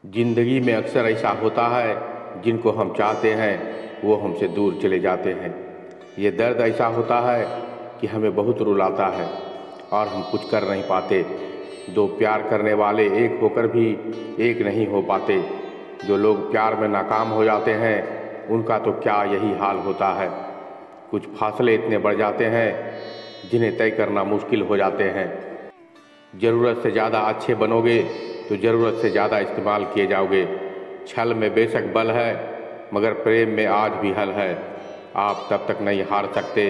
जिंदगी में अक्सर ऐसा होता है, जिनको हम चाहते हैं वो हमसे दूर चले जाते हैं। ये दर्द ऐसा होता है कि हमें बहुत रुलाता है और हम कुछ कर नहीं पाते। दो प्यार करने वाले एक होकर भी एक नहीं हो पाते। जो लोग प्यार में नाकाम हो जाते हैं उनका तो क्या यही हाल होता है। कुछ फासले इतने बढ़ जाते हैं जिन्हें तय करना मुश्किल हो जाते हैं। ज़रूरत से ज़्यादा अच्छे बनोगे तो ज़रूरत से ज़्यादा इस्तेमाल किए जाओगे। छल में बेशक बल है मगर प्रेम में आज भी हल है। आप तब तक नहीं हार सकते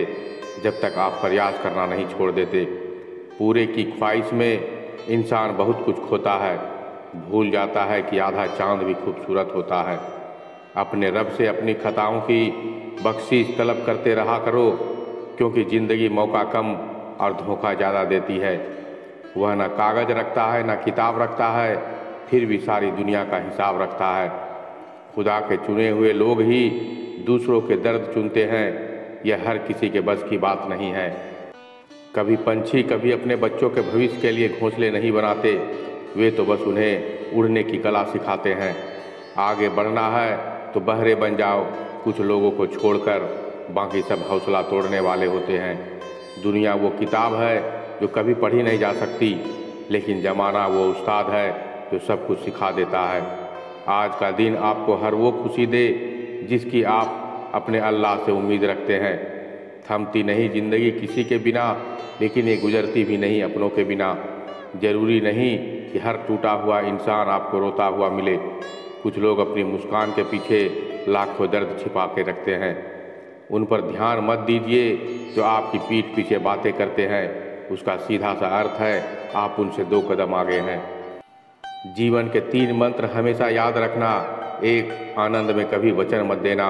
जब तक आप प्रयास करना नहीं छोड़ देते। पूरे की ख्वाहिश में इंसान बहुत कुछ खोता है, भूल जाता है कि आधा चांद भी खूबसूरत होता है। अपने रब से अपनी खताओं की बख्शीश तलब करते रहा करो, क्योंकि ज़िंदगी मौका कम और धोखा ज़्यादा देती है। वह न कागज़ रखता है न किताब रखता है, फिर भी सारी दुनिया का हिसाब रखता है। खुदा के चुने हुए लोग ही दूसरों के दर्द चुनते हैं, यह हर किसी के बस की बात नहीं है। कभी पंछी कभी अपने बच्चों के भविष्य के लिए घोंसले नहीं बनाते, वे तो बस उन्हें उड़ने की कला सिखाते हैं। आगे बढ़ना है तो बहरे बन जाओ, कुछ लोगों को छोड़कर बाकी सब हौसला तोड़ने वाले होते हैं। दुनिया वो किताब है जो कभी पढ़ी नहीं जा सकती, लेकिन ज़माना वो उस्ताद है जो सब कुछ सिखा देता है। आज का दिन आपको हर वो खुशी दे जिसकी आप अपने अल्लाह से उम्मीद रखते हैं। थमती नहीं ज़िंदगी किसी के बिना, लेकिन ये गुजरती भी नहीं अपनों के बिना। ज़रूरी नहीं कि हर टूटा हुआ इंसान आपको रोता हुआ मिले। कुछ लोग अपनी मुस्कान के पीछे लाखों दर्द छिपा के रखते हैं। उन पर ध्यान मत दीजिए जो आपकी पीठ पीछे बातें करते हैं। उसका सीधा सा अर्थ है आप उनसे 2 कदम आगे हैं। जीवन के 3 मंत्र हमेशा याद रखना। 1, आनंद में कभी वचन मत देना।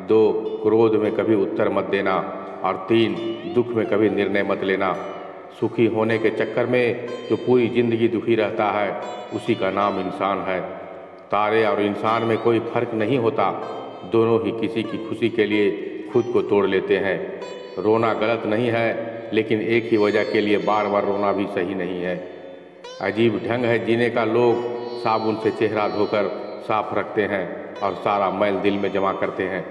2, क्रोध में कभी उत्तर मत देना। और 3, दुख में कभी निर्णय मत लेना। सुखी होने के चक्कर में जो पूरी ज़िंदगी दुखी रहता है उसी का नाम इंसान है। तारे और इंसान में कोई फर्क नहीं होता, दोनों ही किसी की खुशी के लिए खुद को तोड़ लेते हैं। रोना गलत नहीं है, लेकिन एक ही वजह के लिए बार बार रोना भी सही नहीं है। अजीब ढंग है जीने का, लोग साबुन से चेहरा धोकर साफ रखते हैं और सारा मैल दिल में जमा करते हैं।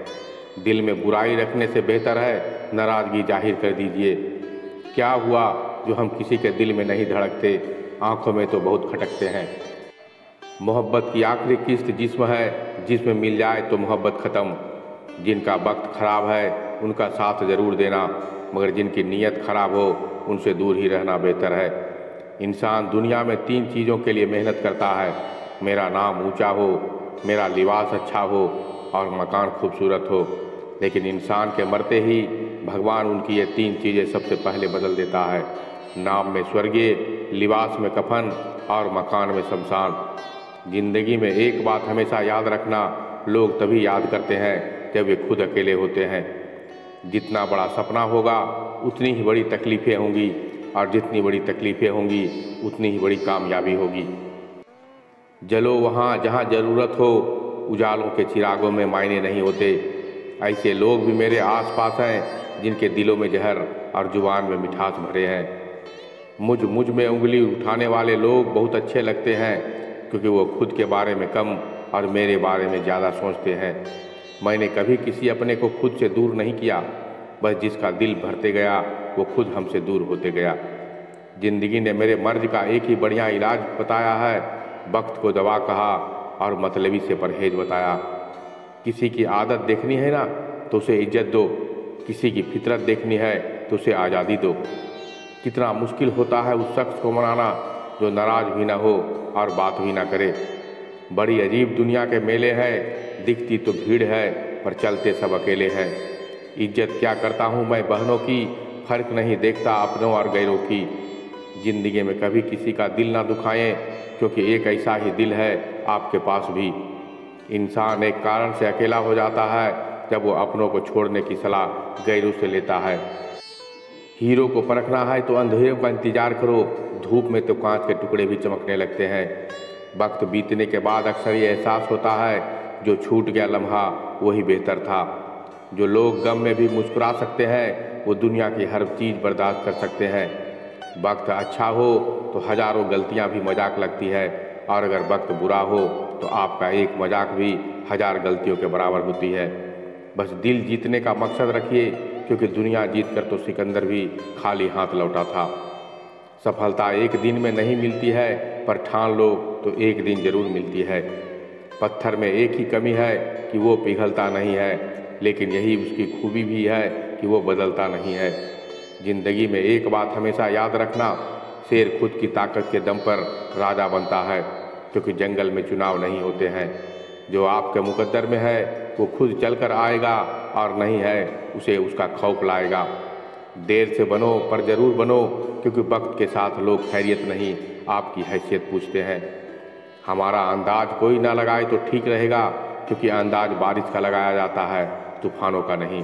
दिल में बुराई रखने से बेहतर है नाराज़गी जाहिर कर दीजिए। क्या हुआ जो हम किसी के दिल में नहीं धड़कते, आंखों में तो बहुत खटकते हैं। मोहब्बत की आखिरी किस्त जिस्म है, जिसमें मिल जाए तो मोहब्बत ख़त्म। जिनका वक्त ख़राब है उनका साथ ज़रूर देना, मगर जिनकी नीयत ख़राब हो उनसे दूर ही रहना बेहतर है। इंसान दुनिया में 3 चीज़ों के लिए मेहनत करता है, मेरा नाम ऊंचा हो, मेरा लिबास अच्छा हो और मकान खूबसूरत हो। लेकिन इंसान के मरते ही भगवान उनकी ये 3 चीज़ें सबसे पहले बदल देता है। नाम में स्वर्गीय, लिबास में कफन और मकान में शमशान। ज़िंदगी में एक बात हमेशा याद रखना, लोग तभी याद करते हैं जब वे खुद अकेले होते हैं। जितना बड़ा सपना होगा उतनी ही बड़ी तकलीफ़ें होंगी, और जितनी बड़ी तकलीफ़ें होंगी उतनी ही बड़ी कामयाबी होगी। जलो वहाँ जहाँ ज़रूरत हो, उजालों के चिरागों में मायने नहीं होते। ऐसे लोग भी मेरे आसपास हैं जिनके दिलों में जहर और जुबान में मिठास भरे हैं। मुझ में उंगली उठाने वाले लोग बहुत अच्छे लगते हैं, क्योंकि वो खुद के बारे में कम और मेरे बारे में ज़्यादा सोचते हैं। मैंने कभी किसी अपने को खुद से दूर नहीं किया, बस जिसका दिल भरते गया वो खुद हमसे दूर होते गया। ज़िंदगी ने मेरे मर्ज का एक ही बढ़िया इलाज बताया है, वक्त को दवा कहा और मतलबी से परहेज बताया। किसी की आदत देखनी है ना तो उसे इज्जत दो, किसी की फितरत देखनी है तो उसे आज़ादी दो। कितना मुश्किल होता है उस शख्स को मनाना जो नाराज़ भी ना हो और बात भी ना करे। बड़ी अजीब दुनिया के मेले हैं, दिखती तो भीड़ है पर चलते सब अकेले हैं। इज्जत क्या करता हूँ मैं बहनों की, फ़र्क नहीं देखता अपनों और गैरों की। ज़िंदगी में कभी किसी का दिल ना दुखाएं, क्योंकि एक ऐसा ही दिल है आपके पास भी। इंसान एक कारण से अकेला हो जाता है जब वो अपनों को छोड़ने की सलाह गैरों से लेता है। हीरो को परखना है तो अंधेरों का इंतज़ार करो, धूप में तो कांच के टुकड़े भी चमकने लगते हैं। वक्त बीतने के बाद अक्सर ये एहसास होता है जो छूट गया लम्हा वही बेहतर था। जो लोग गम में भी मुस्कुरा सकते हैं वो दुनिया की हर चीज़ बर्दाश्त कर सकते हैं। वक्त अच्छा हो तो हज़ारों गलतियां भी मजाक लगती है, और अगर वक्त बुरा हो तो आपका एक मजाक भी 1000 गलतियों के बराबर होती है। बस दिल जीतने का मकसद रखिए, क्योंकि दुनिया जीत कर तो सिकंदर भी खाली हाथ लौटा था। सफलता एक दिन में नहीं मिलती है, पर ठान लो तो एक दिन जरूर मिलती है। पत्थर में एक ही कमी है कि वो पिघलता नहीं है, लेकिन यही उसकी खूबी भी है कि वो बदलता नहीं है। जिंदगी में एक बात हमेशा याद रखना, शेर खुद की ताकत के दम पर राजा बनता है, क्योंकि जंगल में चुनाव नहीं होते हैं। जो आपके मुकद्दर में है वो खुद चलकर आएगा, और नहीं है उसे उसका खौफ लाएगा। देर से बनो पर जरूर बनो, क्योंकि वक्त के साथ लोग खैरियत नहीं आपकी हैसियत पूछते हैं। हमारा अंदाज कोई ना लगाए तो ठीक रहेगा, क्योंकि अंदाज बारिश का लगाया जाता है, तूफानों का नहीं।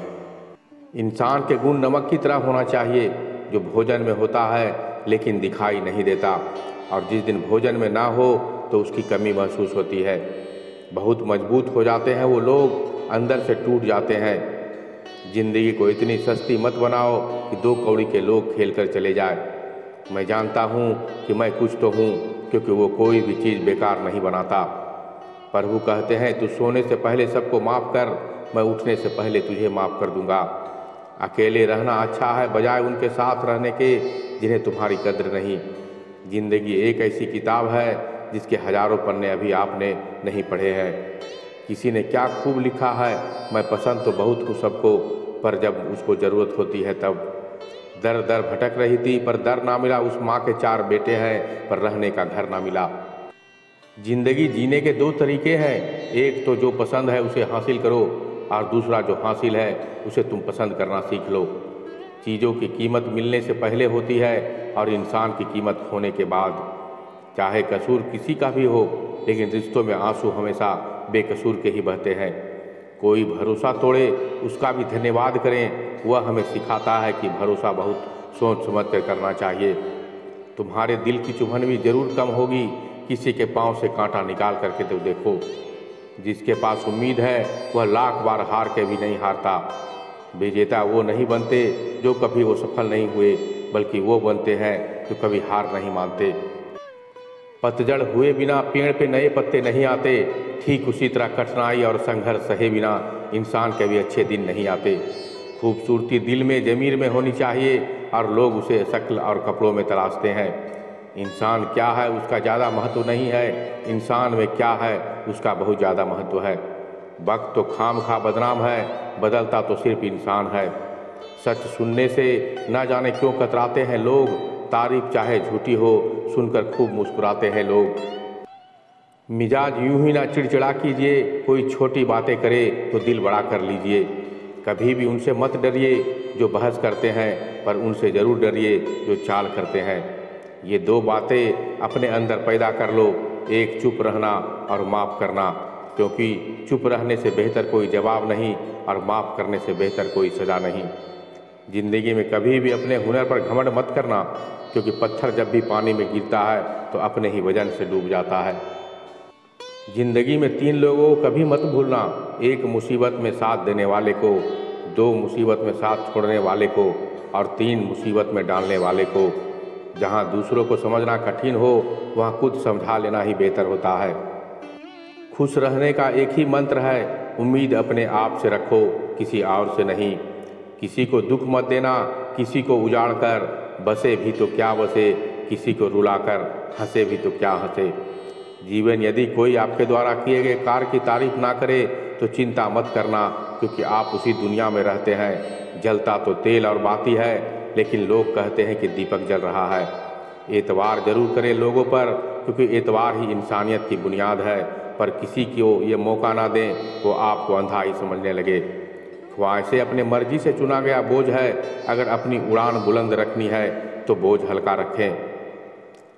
इंसान के गुण नमक की तरह होना चाहिए, जो भोजन में होता है लेकिन दिखाई नहीं देता, और जिस दिन भोजन में ना हो तो उसकी कमी महसूस होती है। बहुत मजबूत हो जाते हैं वो लोग, अंदर से टूट जाते हैं। जिंदगी को इतनी सस्ती मत बनाओ कि 2 कौड़ी के लोग खेल कर चले जाए। मैं जानता हूँ कि मैं कुछ तो हूँ, क्योंकि वो कोई भी चीज़ बेकार नहीं बनाता। प्रभु कहते हैं, तू सोने से पहले सबको माफ़ कर, मैं उठने से पहले तुझे माफ़ कर दूंगा। अकेले रहना अच्छा है बजाय उनके साथ रहने के जिन्हें तुम्हारी कद्र नहीं। जिंदगी एक ऐसी किताब है जिसके हजारों पन्ने अभी आपने नहीं पढ़े हैं। किसी ने क्या खूब लिखा है, मैं पसंद तो बहुत हूँ सबको, पर जब उसको ज़रूरत होती है तब। दर दर भटक रही थी पर दर ना मिला, उस माँ के 4 बेटे हैं पर रहने का घर ना मिला। जिंदगी जीने के 2 तरीके हैं, एक तो जो पसंद है उसे हासिल करो, और दूसरा जो हासिल है उसे तुम पसंद करना सीख लो। चीज़ों की कीमत मिलने से पहले होती है और इंसान की कीमत होने के बाद। चाहे कसूर किसी का भी हो, लेकिन रिश्तों में आंसू हमेशा बेकसूर के ही बहते हैं। कोई भरोसा तोड़े उसका भी धन्यवाद करें, वह हमें सिखाता है कि भरोसा बहुत सोच समझ कर करना चाहिए। तुम्हारे दिल की चुभन भी जरूर कम होगी, किसी के पाँव से कांटा निकाल करके तो देखो। जिसके पास उम्मीद है वह लाख बार हार के भी नहीं हारता। विजेता वो नहीं बनते जो कभी वो सफल नहीं हुए, बल्कि वो बनते हैं जो कभी हार नहीं मानते। पतझड़ हुए बिना पेड़ पे नए पत्ते नहीं आते, ठीक उसी तरह कठिनाई और संघर्ष सहे बिना इंसान के भी अच्छे दिन नहीं आते। खूबसूरती दिल में ज़मीर में होनी चाहिए, और लोग उसे शक्ल और कपड़ों में तलाशते हैं। इंसान क्या है उसका ज़्यादा महत्व नहीं है, इंसान में क्या है उसका बहुत ज़्यादा महत्व है। वक्त तो खामखा बदनाम है, बदलता तो सिर्फ इंसान है। सच सुनने से न जाने क्यों कतराते हैं लोग, तारीफ चाहे झूठी हो सुनकर खूब मुस्कुराते हैं लोग। मिजाज यूं ही ना चिड़चिड़ा कीजिए, कोई छोटी बातें करे तो दिल बड़ा कर लीजिए। कभी भी उनसे मत डरिए जो बहस करते हैं, पर उनसे ज़रूर डरिए जो चाल करते हैं। ये 2 बातें अपने अंदर पैदा कर लो, एक चुप रहना और माफ़ करना, क्योंकि चुप रहने से बेहतर कोई जवाब नहीं, और माफ़ करने से बेहतर कोई सज़ा नहीं। जिंदगी में कभी भी अपने हुनर पर घमंड मत करना, क्योंकि पत्थर जब भी पानी में गिरता है तो अपने ही वजन से डूब जाता है। जिंदगी में 3 लोगों को कभी मत भूलना, एक मुसीबत में साथ देने वाले को, 2 मुसीबत में साथ छोड़ने वाले को, और 3 मुसीबत में डालने वाले को। जहाँ दूसरों को समझना कठिन हो वहाँ खुद समझा लेना ही बेहतर होता है। खुश रहने का एक ही मंत्र है, उम्मीद अपने आप से रखो, किसी और से नहीं। किसी को दुख मत देना, किसी को उजाड़ कर बसे भी तो क्या बसे, किसी को रुलाकर हंसे भी तो क्या हंसे। जीवन यदि कोई आपके द्वारा किए गए कार्य की तारीफ ना करे तो चिंता मत करना, क्योंकि आप उसी दुनिया में रहते हैं। जलता तो तेल और बाती है, लेकिन लोग कहते हैं कि दीपक जल रहा है। एतवार जरूर करें लोगों पर, क्योंकि एतवार ही इंसानियत की बुनियाद है, पर किसी को ये मौका ना दें वो आपको अंधा ही समझने लगे। ख्वाहिशें अपने मर्जी से चुना गया बोझ है, अगर अपनी उड़ान बुलंद रखनी है तो बोझ हल्का रखें।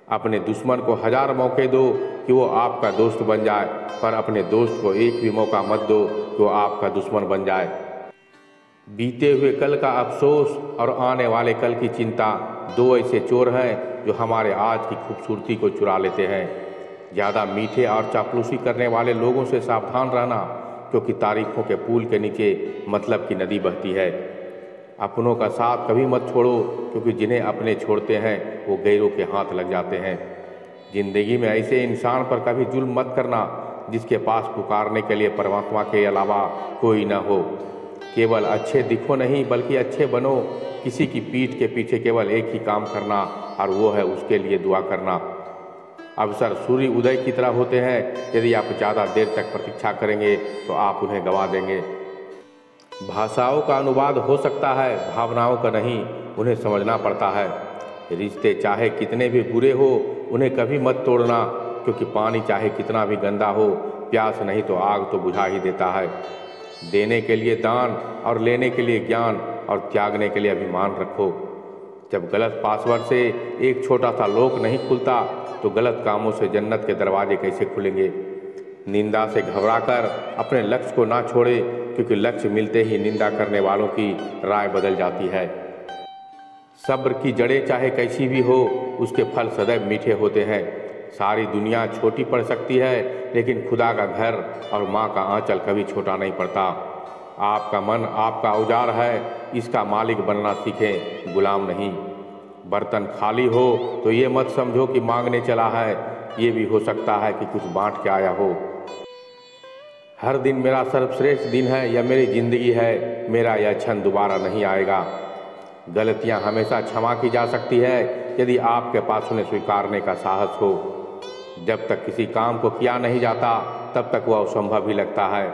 अपने दुश्मन को 1000 मौके दो कि वो आपका दोस्त बन जाए, पर अपने दोस्त को एक भी मौका मत दो कि वो आपका दुश्मन बन जाए। बीते हुए कल का अफसोस और आने वाले कल की चिंता 2 ऐसे चोर हैं जो हमारे आज की खूबसूरती को चुरा लेते हैं। ज़्यादा मीठे और चापलूसी करने वाले लोगों से सावधान रहना, क्योंकि तारीफों के पुल के नीचे मतलब की नदी बहती है। अपनों का साथ कभी मत छोड़ो, क्योंकि जिन्हें अपने छोड़ते हैं वो गैरों के हाथ लग जाते हैं। जिंदगी में ऐसे इंसान पर कभी जुल्म मत करना जिसके पास पुकारने के लिए परमात्मा के अलावा कोई न हो। केवल अच्छे दिखो नहीं बल्कि अच्छे बनो। किसी की पीठ के पीछे केवल एक ही काम करना और वो है उसके लिए दुआ करना। अवसर सूर्य उदय की तरह होते हैं, यदि आप ज़्यादा देर तक प्रतीक्षा करेंगे तो आप उन्हें गंवा देंगे। भाषाओं का अनुवाद हो सकता है, भावनाओं का नहीं, उन्हें समझना पड़ता है। रिश्ते चाहे कितने भी बुरे हो उन्हें कभी मत तोड़ना, क्योंकि पानी चाहे कितना भी गंदा हो, प्यास नहीं तो आग तो बुझा ही देता है। देने के लिए दान और लेने के लिए ज्ञान और त्यागने के लिए अभिमान रखो। जब गलत पासवर्ड से एक छोटा सा लॉक नहीं खुलता तो गलत कामों से जन्नत के दरवाजे कैसे खुलेंगे। निंदा से घबराकर अपने लक्ष्य को ना छोड़े, क्योंकि लक्ष्य मिलते ही निंदा करने वालों की राय बदल जाती है। सब्र की जड़ें चाहे कैसी भी हो, उसके फल सदैव मीठे होते हैं। सारी दुनिया छोटी पड़ सकती है, लेकिन खुदा का घर और माँ का आंचल कभी छोटा नहीं पड़ता। आपका मन आपका औजार है, इसका मालिक बनना सीखें, गुलाम नहीं। बर्तन खाली हो तो ये मत समझो कि मांगने चला है, ये भी हो सकता है कि कुछ बांट के आया हो। हर दिन मेरा सर्वश्रेष्ठ दिन है, यह मेरी जिंदगी है, मेरा यह क्षण दोबारा नहीं आएगा। गलतियां हमेशा क्षमा की जा सकती है, यदि आपके पास उन्हें स्वीकारने का साहस हो। जब तक किसी काम को किया नहीं जाता तब तक वह असंभव ही लगता है।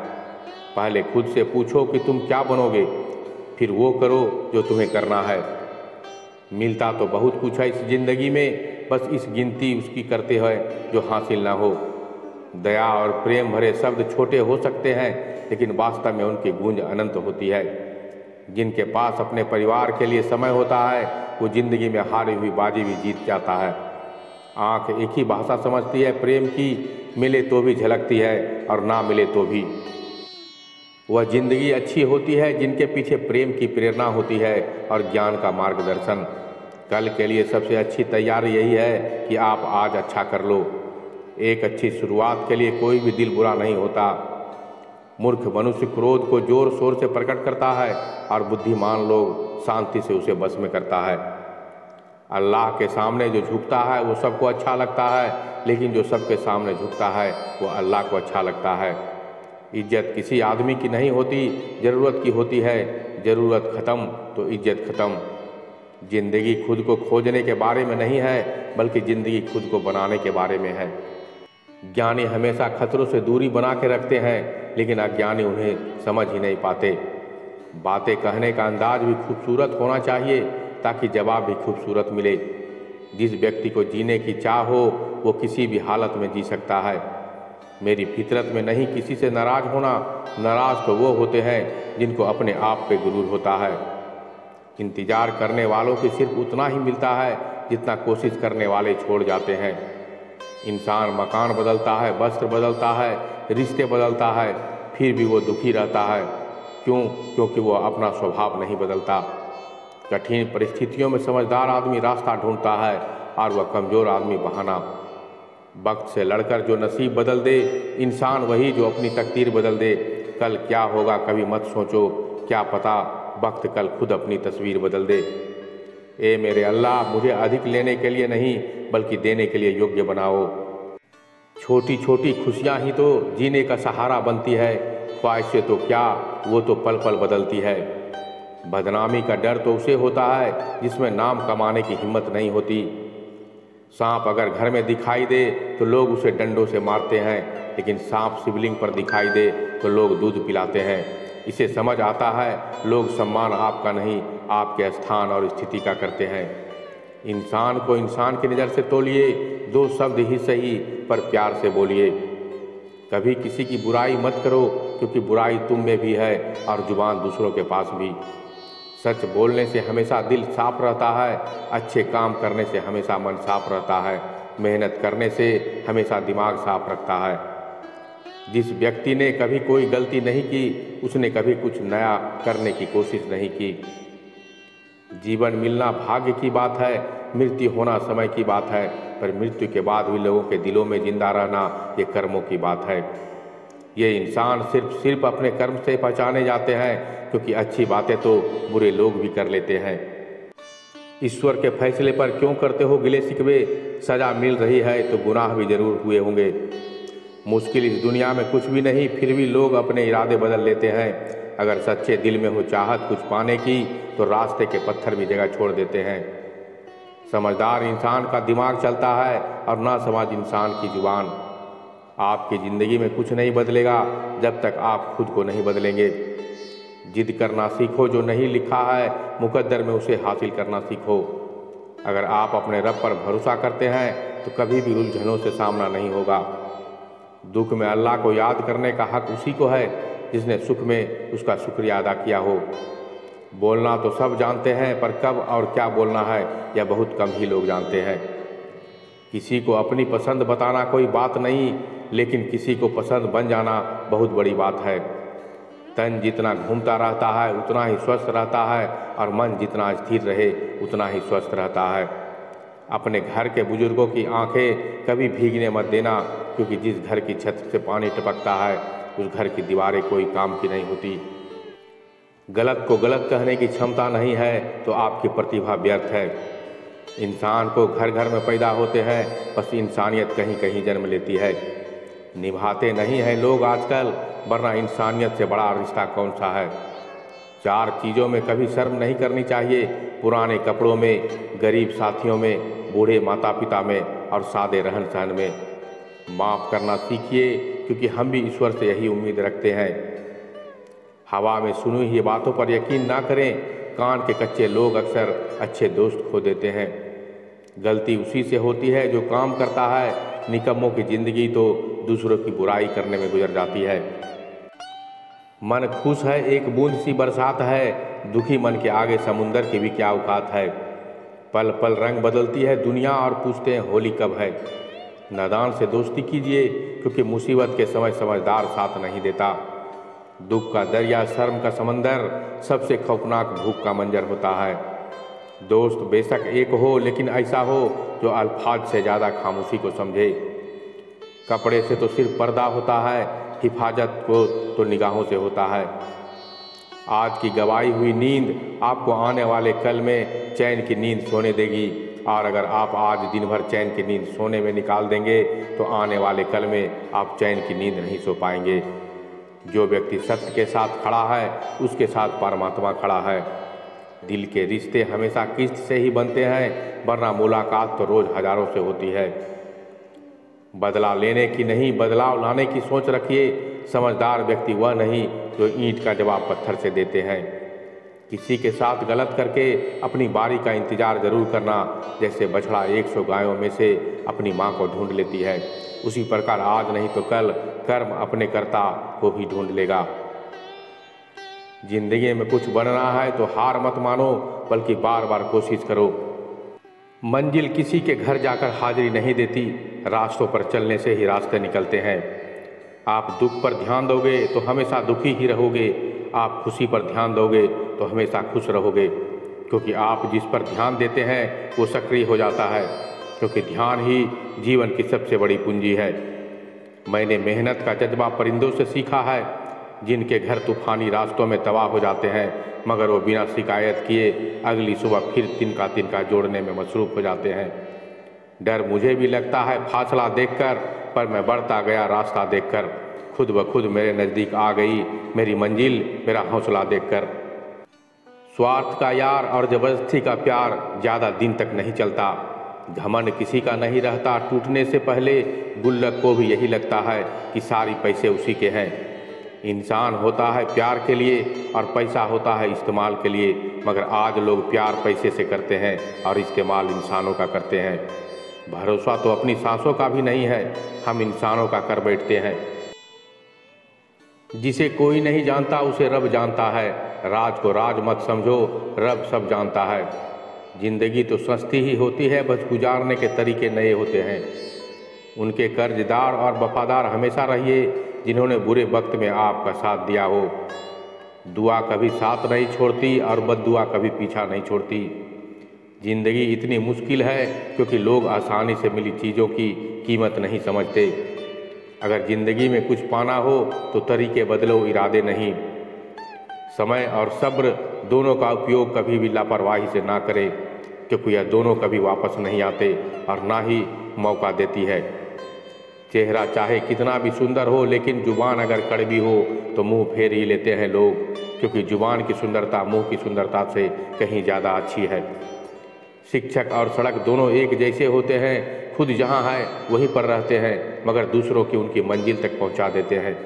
पहले खुद से पूछो कि तुम क्या बनोगे, फिर वो करो जो तुम्हें करना है। मिलता तो बहुत कुछ है इस जिंदगी में, बस इस गिनती उसकी करते हैं जो हासिल ना हो। दया और प्रेम भरे शब्द छोटे हो सकते हैं, लेकिन वास्तव में उनकी गूंज अनंत होती है। जिनके पास अपने परिवार के लिए समय होता है वो जिंदगी में हारी हुई बाजी भी जीत जाता है। आँख एक ही भाषा समझती है प्रेम की, मिले तो भी झलकती है और ना मिले तो भी। वह जिंदगी अच्छी होती है जिनके पीछे प्रेम की प्रेरणा होती है और ज्ञान का मार्गदर्शन। कल के लिए सबसे अच्छी तैयारी यही है कि आप आज अच्छा कर लो। एक अच्छी शुरुआत के लिए कोई भी दिल बुरा नहीं होता। मूर्ख मनुष्य क्रोध को जोर शोर से प्रकट करता है और बुद्धिमान लोग शांति से उसे बस में करता है। अल्लाह के सामने जो झुकता है वो सबको अच्छा लगता है, लेकिन जो सबके सामने झुकता है वो अल्लाह को अच्छा लगता है। इज्जत किसी आदमी की नहीं होती, ज़रूरत की होती है। ज़रूरत ख़त्म तो इज्जत ख़त्म। जिंदगी खुद को खोजने के बारे में नहीं है, बल्कि ज़िंदगी खुद को बनाने के बारे में है। ज्ञानी हमेशा खतरों से दूरी बना के रखते हैं, लेकिन अज्ञानी उन्हें समझ ही नहीं पाते। बातें कहने का अंदाज भी खूबसूरत होना चाहिए, ताकि जवाब भी खूबसूरत मिले। जिस व्यक्ति को जीने की चाह हो वो किसी भी हालत में जी सकता है। मेरी फितरत में नहीं किसी से नाराज़ होना। नाराज़ तो वो होते हैं जिनको अपने आप पे गुरूर होता है। इंतज़ार करने वालों को सिर्फ उतना ही मिलता है जितना कोशिश करने वाले छोड़ जाते हैं। इंसान मकान बदलता है, वस्त्र बदलता है, रिश्ते बदलता है, फिर भी वो दुखी रहता है। क्यों? क्योंकि वो अपना स्वभाव नहीं बदलता। कठिन परिस्थितियों में समझदार आदमी रास्ता ढूंढता है और वह कमज़ोर आदमी बहाना। वक्त से लड़कर जो नसीब बदल दे, इंसान वही जो अपनी तकदीर बदल दे। कल क्या होगा कभी मत सोचो, क्या पता वक्त कल खुद अपनी तस्वीर बदल दे। ए मेरे अल्लाह, मुझे अधिक लेने के लिए नहीं बल्कि देने के लिए योग्य बनाओ। छोटी छोटी खुशियाँ ही तो जीने का सहारा बनती है। ख्वाहिशें तो क्या, वो तो पल पल बदलती है। बदनामी का डर तो उसे होता है जिसमें नाम कमाने की हिम्मत नहीं होती। सांप अगर घर में दिखाई दे तो लोग उसे डंडों से मारते हैं, लेकिन सांप शिवलिंग पर दिखाई दे तो लोग दूध पिलाते हैं। इसे समझ आता है लोग सम्मान आपका नहीं, आपके स्थान और स्थिति का करते हैं। इंसान को इंसान की नज़र से तोलिए, दो शब्द ही सही पर प्यार से बोलिए। कभी किसी की बुराई मत करो, क्योंकि बुराई तुम में भी है और जुबान दूसरों के पास भी। सच बोलने से हमेशा दिल साफ रहता है, अच्छे काम करने से हमेशा मन साफ रहता है, मेहनत करने से हमेशा दिमाग साफ रखता है। जिस व्यक्ति ने कभी कोई गलती नहीं की, उसने कभी कुछ नया करने की कोशिश नहीं की। जीवन मिलना भाग्य की बात है, मृत्यु होना समय की बात है, पर मृत्यु के बाद भी लोगों के दिलों में जिंदा रहना ये कर्मों की बात है। ये इंसान सिर्फ अपने कर्म से पहचाने जाते हैं, क्योंकि अच्छी बातें तो बुरे लोग भी कर लेते हैं। ईश्वर के फैसले पर क्यों करते हो गिले शिकवे? सजा मिल रही है तो गुनाह भी जरूर हुए होंगे। मुश्किल इस दुनिया में कुछ भी नहीं, फिर भी लोग अपने इरादे बदल लेते हैं। अगर सच्चे दिल में हो चाहत कुछ पाने की तो रास्ते के पत्थर भी जगह छोड़ देते हैं। समझदार इंसान का दिमाग चलता है और नासमझ इंसान की जुबान। आपकी ज़िंदगी में कुछ नहीं बदलेगा जब तक आप खुद को नहीं बदलेंगे। जिद करना सीखो, जो नहीं लिखा है मुकद्दर में उसे हासिल करना सीखो। अगर आप अपने रब पर भरोसा करते हैं तो कभी भी उलझनों से सामना नहीं होगा। दुख में अल्लाह को याद करने का हक उसी को है जिसने सुख में उसका शुक्रिया अदा किया हो। बोलना तो सब जानते हैं, पर कब और क्या बोलना है यह बहुत कम ही लोग जानते हैं। किसी को अपनी पसंद बताना कोई बात नहीं, लेकिन किसी को पसंद बन जाना बहुत बड़ी बात है। तन जितना घूमता रहता है उतना ही स्वस्थ रहता है, और मन जितना स्थिर रहे उतना ही स्वस्थ रहता है। अपने घर के बुजुर्गों की आंखें कभी भीगने मत देना, क्योंकि जिस घर की छत से पानी टपकता है उस घर की दीवारें कोई काम की नहीं होती। गलत को गलत कहने की क्षमता नहीं है तो आपकी प्रतिभा व्यर्थ है। इंसान को घर घर में पैदा होते हैं, बस इंसानियत कहीं कहीं जन्म लेती है। निभाते नहीं हैं लोग आजकल, वरना इंसानियत से बड़ा रिश्ता कौन सा है। 4 चीज़ों में कभी शर्म नहीं करनी चाहिए, पुराने कपड़ों में, गरीब साथियों में, बूढ़े माता पिता में और सादे रहन सहन में। माफ़ करना सीखिए, क्योंकि हम भी ईश्वर से यही उम्मीद रखते हैं। हवा में सुनी हुई बातों पर यकीन ना करें, कान के कच्चे लोग अक्सर अच्छे दोस्त खो देते हैं। गलती उसी से होती है जो काम करता है, निकम्मों की ज़िंदगी तो दूसरों की बुराई करने में गुजर जाती है। मन खुश है एक बूंद सी बरसात है, दुखी मन के आगे समुंदर की भी क्या औकात है। पल पल रंग बदलती है दुनिया और पूछते हैं होली कब है। नादान से दोस्ती कीजिए, क्योंकि मुसीबत के समय समझदार साथ नहीं देता। दुख का दरिया, शर्म का समंदर, सबसे खौफनाक भूख का मंजर होता है। दोस्त बेशक एक हो, लेकिन ऐसा हो जो अल्फाज से ज़्यादा खामोशी को समझे। कपड़े से तो सिर्फ पर्दा होता है, हिफाजत को तो निगाहों से होता है। आज की गवाई हुई नींद आपको आने वाले कल में चैन की नींद सोने देगी, और अगर आप आज दिन भर चैन की नींद सोने में निकाल देंगे तो आने वाले कल में आप चैन की नींद नहीं सो पाएंगे। जो व्यक्ति सत्य के साथ खड़ा है उसके साथ परमात्मा खड़ा है। दिल के रिश्ते हमेशा किस्त से ही बनते हैं, वरना मुलाकात तो रोज़ हजारों से होती है। बदला लेने की नहीं, बदलाव लाने की सोच रखिए। समझदार व्यक्ति वह नहीं जो ईंट का जवाब पत्थर से देते हैं। किसी के साथ गलत करके अपनी बारी का इंतजार जरूर करना। जैसे बछड़ा 100 गायों में से अपनी माँ को ढूंढ लेती है, उसी प्रकार आज नहीं तो कल कर्म अपने कर्ता को भी ढूंढ लेगा। जिंदगी में कुछ बनना है तो हार मत मानो, बल्कि बार बार कोशिश करो। मंजिल किसी के घर जाकर हाजिरी नहीं देती, रास्तों पर चलने से ही रास्ते निकलते हैं। आप दुख पर ध्यान दोगे तो हमेशा दुखी ही रहोगे, आप खुशी पर ध्यान दोगे तो हमेशा खुश रहोगे। क्योंकि आप जिस पर ध्यान देते हैं वो सक्रिय हो जाता है, क्योंकि ध्यान ही जीवन की सबसे बड़ी पूंजी है। मैंने मेहनत का जज्बा परिंदों से सीखा है, जिनके घर तूफानी रास्तों में तबाह हो जाते हैं, मगर वो बिना शिकायत किए अगली सुबह फिर तिनका तिनका जोड़ने में मसरूफ़ हो जाते हैं। डर मुझे भी लगता है फासला देखकर, पर मैं बढ़ता गया रास्ता देखकर। खुद ब खुद मेरे नज़दीक आ गई मेरी मंजिल, मेरा हौसला देखकर। स्वार्थ का यार और ज़बरदस्ती का प्यार ज़्यादा दिन तक नहीं चलता। घमंड किसी का नहीं रहता, टूटने से पहले गुल्लक को भी यही लगता है कि सारी पैसे उसी के हैं। इंसान होता है प्यार के लिए और पैसा होता है इस्तेमाल के लिए, मगर आज लोग प्यार पैसे से करते हैं और इस्तेमाल इंसानों का करते हैं। भरोसा तो अपनी सांसों का भी नहीं है, हम इंसानों का कर बैठते हैं। जिसे कोई नहीं जानता उसे रब जानता है, राज को राज मत समझो, रब सब जानता है। जिंदगी तो सस्ती ही होती है, बस गुजारने के तरीके नए होते हैं। उनके कर्जदार और वफादार हमेशा रहिए जिन्होंने बुरे वक्त में आपका साथ दिया हो। दुआ कभी साथ नहीं छोड़ती और बद्दुआ कभी पीछा नहीं छोड़ती। जिंदगी इतनी मुश्किल है क्योंकि लोग आसानी से मिली चीज़ों की कीमत नहीं समझते। अगर जिंदगी में कुछ पाना हो तो तरीके बदलो, इरादे नहीं। समय और सब्र दोनों का उपयोग कभी भी लापरवाही से ना करें, क्योंकि यह दोनों कभी वापस नहीं आते और ना ही मौका देती है। चेहरा चाहे कितना भी सुंदर हो, लेकिन जुबान अगर कड़वी हो तो मुंह फेर ही लेते हैं लोग, क्योंकि जुबान की सुंदरता मुंह की सुंदरता से कहीं ज़्यादा अच्छी है। शिक्षक और सड़क दोनों एक जैसे होते हैं, खुद जहाँ है वहीं पर रहते हैं, मगर दूसरों की उनकी मंजिल तक पहुँचा देते हैं।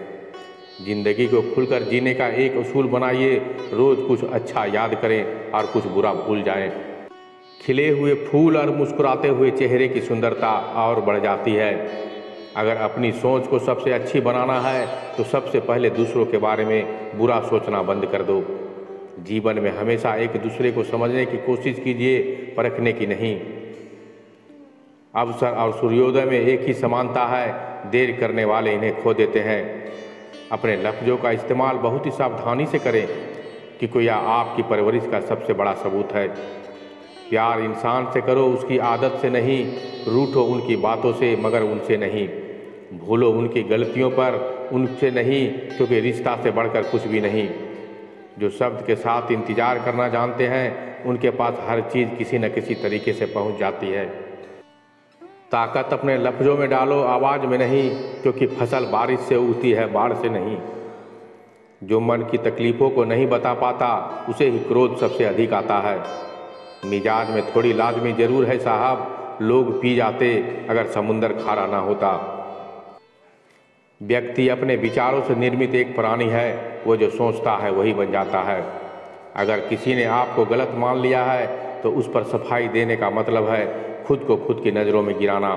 जिंदगी को खुलकर जीने का एक उसूल बनाइए, रोज़ कुछ अच्छा याद करें और कुछ बुरा भूल जाएं। खिले हुए फूल और मुस्कुराते हुए चेहरे की सुंदरता और बढ़ जाती है। अगर अपनी सोच को सबसे अच्छी बनाना है तो सबसे पहले दूसरों के बारे में बुरा सोचना बंद कर दो। जीवन में हमेशा एक दूसरे को समझने की कोशिश कीजिए, परखने की नहीं। अवसर और सूर्योदय में एक ही समानता है, देर करने वाले इन्हें खो देते हैं। अपने लफ्ज़ों का इस्तेमाल बहुत ही सावधानी से करें, क्योंकि यह आपकी परवरिश का सबसे बड़ा सबूत है। प्यार इंसान से करो, उसकी आदत से नहीं। रूठो उनकी बातों से, मगर उनसे नहीं। भूलो उनकी गलतियों पर, उनसे नहीं, क्योंकि रिश्ता से बढ़कर कुछ भी नहीं। जो शब्द के साथ इंतजार करना जानते हैं, उनके पास हर चीज़ किसी न किसी तरीके से पहुंच जाती है। ताकत अपने लफ्ज़ों में डालो, आवाज़ में नहीं, क्योंकि फसल बारिश से उगती है, बाढ़ से नहीं। जो मन की तकलीफ़ों को नहीं बता पाता, उसे ही क्रोध सबसे अधिक आता है। मिजाज में थोड़ी लाजमी ज़रूर है साहब, लोग पी जाते अगर समुंदर खारा ना होता। व्यक्ति अपने विचारों से निर्मित एक प्राणी है, वो जो सोचता है वही बन जाता है। अगर किसी ने आपको गलत मान लिया है तो उस पर सफाई देने का मतलब है खुद को खुद की नज़रों में गिराना।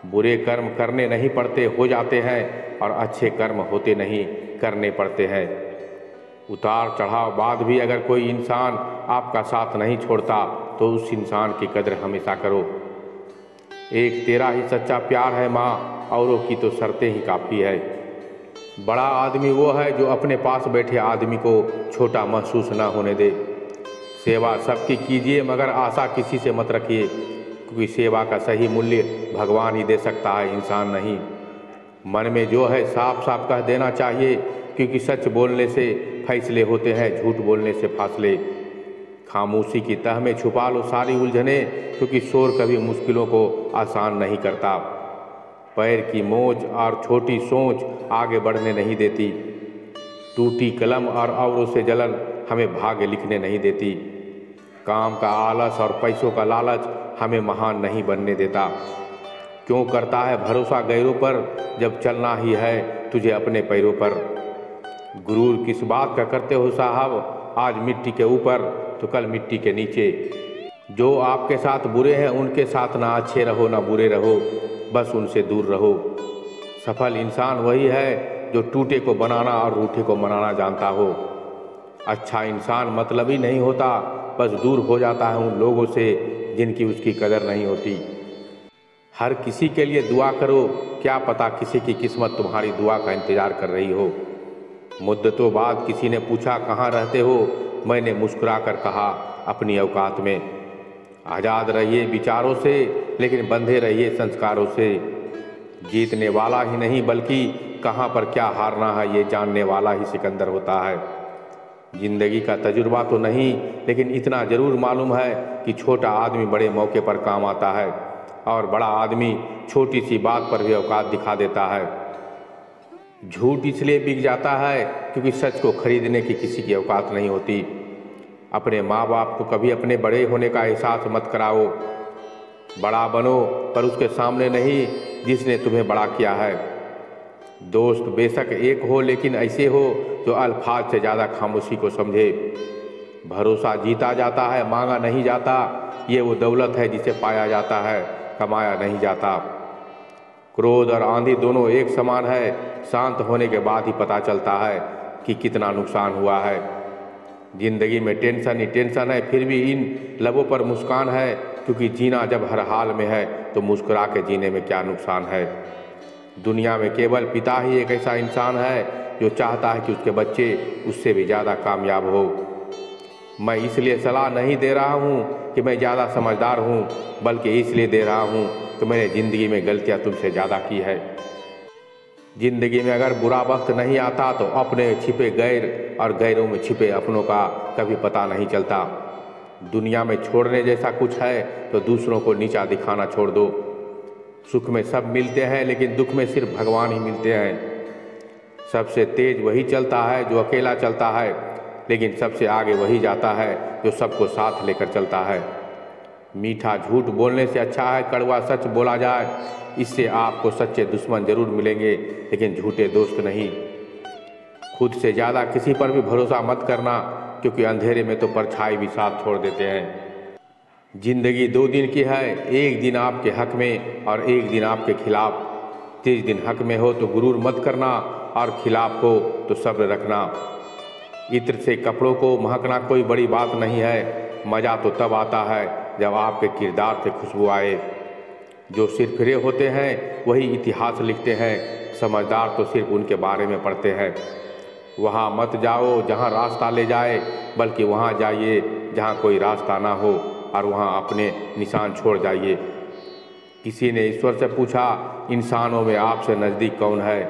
बुरे कर्म करने नहीं पड़ते, हो जाते हैं, और अच्छे कर्म होते नहीं, करने पड़ते हैं। उतार चढ़ाव बाद भी अगर कोई इंसान आपका साथ नहीं छोड़ता तो उस इंसान की कदर हमेशा करो। एक तेरा ही सच्चा प्यार है माँ, औरों की तो शर्तें ही काफ़ी है। बड़ा आदमी वो है जो अपने पास बैठे आदमी को छोटा महसूस ना होने दे। सेवा सबकी कीजिए, मगर आशा किसी से मत रखिए, क्योंकि सेवा का सही मूल्य भगवान ही दे सकता है, इंसान नहीं। मन में जो है साफ साफ कह देना चाहिए, क्योंकि सच बोलने से फैसले होते हैं, झूठ बोलने से फासले। खामोशी की तह में छुपा लो सारी उलझने, क्योंकि शोर कभी मुश्किलों को आसान नहीं करता। पैर की मोच और छोटी सोच आगे बढ़ने नहीं देती। टूटी कलम और औरों से जलन हमें भाग्य लिखने नहीं देती। काम का आलस और पैसों का लालच हमें महान नहीं बनने देता। क्यों करता है भरोसा गैरों पर, जब चलना ही है तुझे अपने पैरों पर। गुरूर किस बात का करते हो साहब, आज मिट्टी के ऊपर तो कल मिट्टी के नीचे। जो आपके साथ बुरे हैं उनके साथ ना अच्छे रहो ना बुरे रहो, बस उनसे दूर रहो। सफल इंसान वही है जो टूटे को बनाना और रूठे को मनाना जानता हो। अच्छा इंसान मतलबी नहीं होता, बस दूर हो जाता है उन लोगों से जिनकी उसकी कदर नहीं होती। हर किसी के लिए दुआ करो, क्या पता किसी की किस्मत तुम्हारी दुआ का इंतजार कर रही हो। मुद्दतों बाद किसी ने पूछा कहाँ रहते हो, मैंने मुस्कुरा कर कहा अपनी औकात में। आज़ाद रहिए विचारों से, लेकिन बंधे रहिए संस्कारों से। जीतने वाला ही नहीं बल्कि कहाँ पर क्या हारना है ये जानने वाला ही सिकंदर होता है। जिंदगी का तजुर्बा तो नहीं, लेकिन इतना ज़रूर मालूम है कि छोटा आदमी बड़े मौके पर काम आता है, और बड़ा आदमी छोटी सी बात पर भी औकात दिखा देता है। झूठ इसलिए बिक जाता है क्योंकि सच को खरीदने की किसी की औकात नहीं होती। अपने माँ बाप को कभी अपने बड़े होने का एहसास मत कराओ। बड़ा बनो, पर उसके सामने नहीं जिसने तुम्हें बड़ा किया है। दोस्त बेशक एक हो, लेकिन ऐसे हो जो अल्फाज से ज़्यादा खामोशी को समझे। भरोसा जीता जाता है, मांगा नहीं जाता। ये वो दौलत है जिसे पाया जाता है, कमाया नहीं जाता। क्रोध और आंधी दोनों एक समान है, शांत होने के बाद ही पता चलता है कि कितना नुकसान हुआ है। जिंदगी में टेंशन ही टेंशन है, फिर भी इन लबों पर मुस्कान है, क्योंकि जीना जब हर हाल में है तो मुस्कुरा के जीने में क्या नुकसान है। दुनिया में केवल पिता ही एक ऐसा इंसान है जो चाहता है कि उसके बच्चे उससे भी ज़्यादा कामयाब हो। मैं इसलिए सलाह नहीं दे रहा हूँ कि मैं ज़्यादा समझदार हूँ, बल्कि इसलिए दे रहा हूँ कि मैंने ज़िंदगी में गलतियाँ तुमसे ज़्यादा की है। जिंदगी में अगर बुरा वक्त नहीं आता तो अपने छिपे गैर और गैरों में छिपे अपनों का कभी पता नहीं चलता। दुनिया में छोड़ने जैसा कुछ है तो दूसरों को नीचा दिखाना छोड़ दो। सुख में सब मिलते हैं लेकिन दुख में सिर्फ भगवान ही मिलते हैं। सबसे तेज वही चलता है जो अकेला चलता है, लेकिन सबसे आगे वही जाता है जो सबको साथ लेकर चलता है। मीठा झूठ बोलने से अच्छा है कड़वा सच बोला जाए। इससे आपको सच्चे दुश्मन जरूर मिलेंगे लेकिन झूठे दोस्त नहीं। खुद से ज़्यादा किसी पर भी भरोसा मत करना, क्योंकि अंधेरे में तो परछाई भी साथ छोड़ देते हैं। जिंदगी 2 दिन की है, एक दिन आपके हक में और एक दिन आपके खिलाफ। जिस दिन हक में हो तो गुरूर मत करना और खिलाफ हो तो सब्र रखना। इत्र से कपड़ों को महकना कोई बड़ी बात नहीं है, मज़ा तो तब आता है जब आपके किरदार से खुशबू आए। जो सिरफिरे होते हैं वही इतिहास लिखते हैं, समझदार तो सिर्फ उनके बारे में पढ़ते हैं। वहाँ मत जाओ जहाँ रास्ता ले जाए, बल्कि वहाँ जाइए जहाँ कोई रास्ता ना हो और वहाँ अपने निशान छोड़ जाइए। किसी ने ईश्वर से पूछा, इंसानों में आपसे नज़दीक कौन है?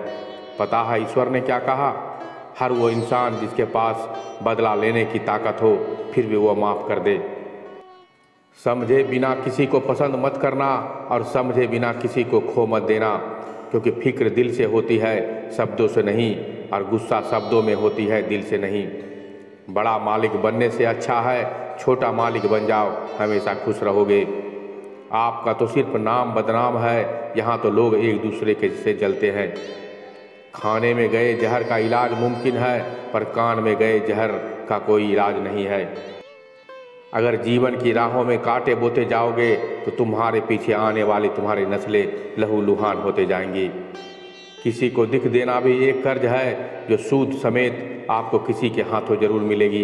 पता है ईश्वर ने क्या कहा? हर वो इंसान जिसके पास बदला लेने की ताकत हो, फिर भी वो माफ़ कर दे। समझे बिना किसी को पसंद मत करना और समझे बिना किसी को खो मत देना, क्योंकि फिक्र दिल से होती है, शब्दों से नहीं, और गुस्सा शब्दों में होती है, दिल से नहीं। बड़ा मालिक बनने से अच्छा है छोटा मालिक बन जाओ, हमेशा खुश रहोगे। आपका तो सिर्फ नाम बदनाम है, यहाँ तो लोग एक दूसरे के से जलते हैं। खाने में गए जहर का इलाज मुमकिन है, पर कान में गए जहर का कोई इलाज नहीं है। अगर जीवन की राहों में कांटे बोते जाओगे तो तुम्हारे पीछे आने वाली तुम्हारी नस्लें लहूलुहान होते जाएंगी। किसी को दिख देना भी एक कर्ज है जो सूद समेत आपको किसी के हाथों जरूर मिलेगी।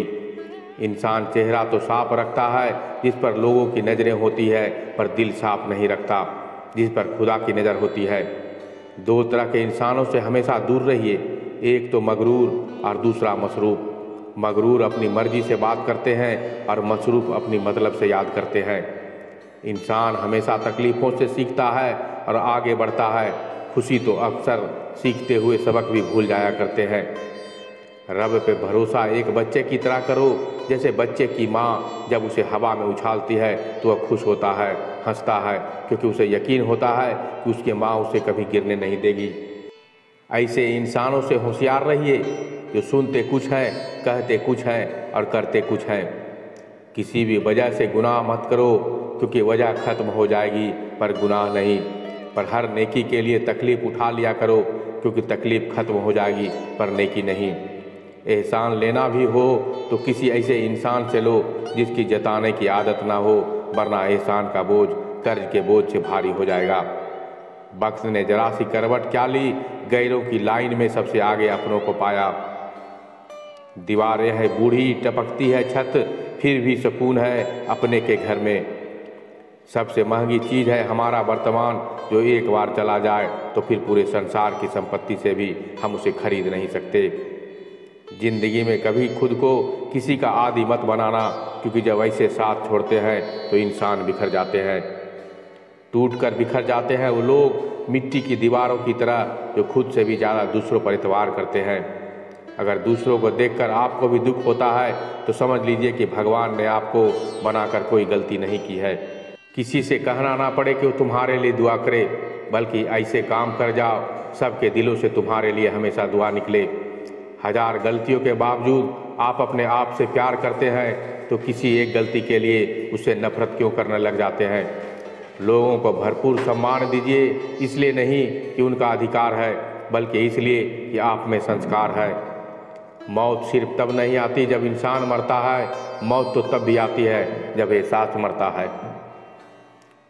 इंसान चेहरा तो साफ रखता है जिस पर लोगों की नज़रें होती है, पर दिल साफ नहीं रखता जिस पर खुदा की नज़र होती है। 2 तरह के इंसानों से हमेशा दूर रहिए, एक तो मगरूर और दूसरा मसरूफ। मगरूर अपनी मर्जी से बात करते हैं और मसरूफ अपनी मतलब से याद करते हैं। इंसान हमेशा तकलीफ़ों से सीखता है और आगे बढ़ता है। खुशी तो अक्सर सीखते हुए सबक भी भूल जाया करते हैं। रब पे भरोसा एक बच्चे की तरह करो, जैसे बच्चे की माँ जब उसे हवा में उछालती है तो वह खुश होता है, हंसता है, क्योंकि उसे यकीन होता है कि उसकी माँ उसे कभी गिरने नहीं देगी। ऐसे इंसानों से होशियार रहिए जो सुनते कुछ हैं, कहते कुछ हैं और करते कुछ हैं। किसी भी वजह से गुनाह मत करो, क्योंकि वजह खत्म हो जाएगी पर गुनाह नहीं। पर हर नेकी के लिए तकलीफ़ उठा लिया करो, क्योंकि तकलीफ़ खत्म हो जाएगी पर नेकी नहीं। एहसान लेना भी हो तो किसी ऐसे इंसान से लो जिसकी जताने की आदत ना हो, वरना एहसान का बोझ कर्ज के बोझ से भारी हो जाएगा। वक्त ने जरा सी करवट क्या ली, गैरों की लाइन में सबसे आगे अपनों को पाया। दीवारें हैं बूढ़ी, टपकती है छत, फिर भी सुकून है अपने के घर में। सबसे महंगी चीज़ है हमारा वर्तमान, जो एक बार चला जाए तो फिर पूरे संसार की संपत्ति से भी हम उसे खरीद नहीं सकते। जिंदगी में कभी खुद को किसी का आदी मत बनाना, क्योंकि जब ऐसे साथ छोड़ते हैं तो इंसान बिखर जाते हैं। टूट कर बिखर जाते हैं वो लोग मिट्टी की दीवारों की तरह, जो खुद से भी ज़्यादा दूसरों पर एतबार करते हैं। अगर दूसरों को देखकर आपको भी दुख होता है तो समझ लीजिए कि भगवान ने आपको बनाकर कोई गलती नहीं की है। किसी से कहना ना पड़े कि वो तुम्हारे लिए दुआ करे, बल्कि ऐसे काम कर जाओ सबके दिलों से तुम्हारे लिए हमेशा दुआ निकले। 1000 गलतियों के बावजूद आप अपने आप से प्यार करते हैं तो किसी एक गलती के लिए उससे नफरत क्यों करने लग जाते हैं। लोगों को भरपूर सम्मान दीजिए, इसलिए नहीं कि उनका अधिकार है, बल्कि इसलिए कि आप में संस्कार है। मौत सिर्फ तब नहीं आती जब इंसान मरता है, मौत तो तब भी आती है जब एहसास मरता है।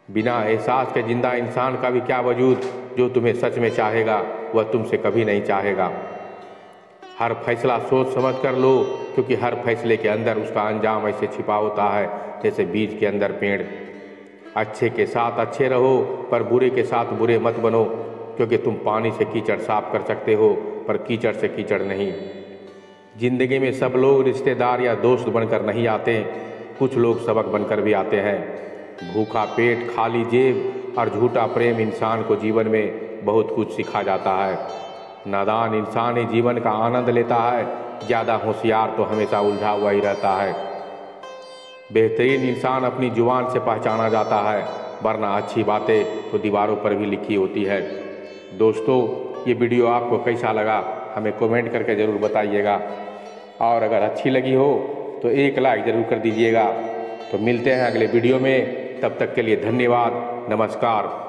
बिना एहसास के जिंदा इंसान का भी क्या वजूद, जो तुम्हें सच में चाहेगा वह तुमसे कभी नहीं चाहेगा। हर फैसला सोच समझ कर लो, क्योंकि हर फैसले के अंदर उसका अंजाम ऐसे छिपा होता है जैसे बीज के अंदर पेड़। अच्छे के साथ अच्छे रहो, पर बुरे के साथ बुरे मत बनो, क्योंकि तुम पानी से कीचड़ साफ कर सकते हो पर कीचड़ से कीचड़ नहीं। जिंदगी में सब लोग रिश्तेदार या दोस्त बनकर नहीं आते, कुछ लोग सबक बनकर भी आते हैं। भूखा पेट, खाली जेब और झूठा प्रेम इंसान को जीवन में बहुत कुछ सिखा जाता है। नादान इंसान ही जीवन का आनंद लेता है, ज़्यादा होशियार तो हमेशा उलझा हुआ ही रहता है। बेहतरीन इंसान अपनी जुबान से पहचाना जाता है, वरना अच्छी बातें तो दीवारों पर भी लिखी होती है। दोस्तों, ये वीडियो आपको कैसा लगा हमें कमेंट करके ज़रूर बताइएगा, और अगर अच्छी लगी हो तो एक लाइक ज़रूर कर दीजिएगा। तो मिलते हैं अगले वीडियो में, तब तक के लिए धन्यवाद, नमस्कार।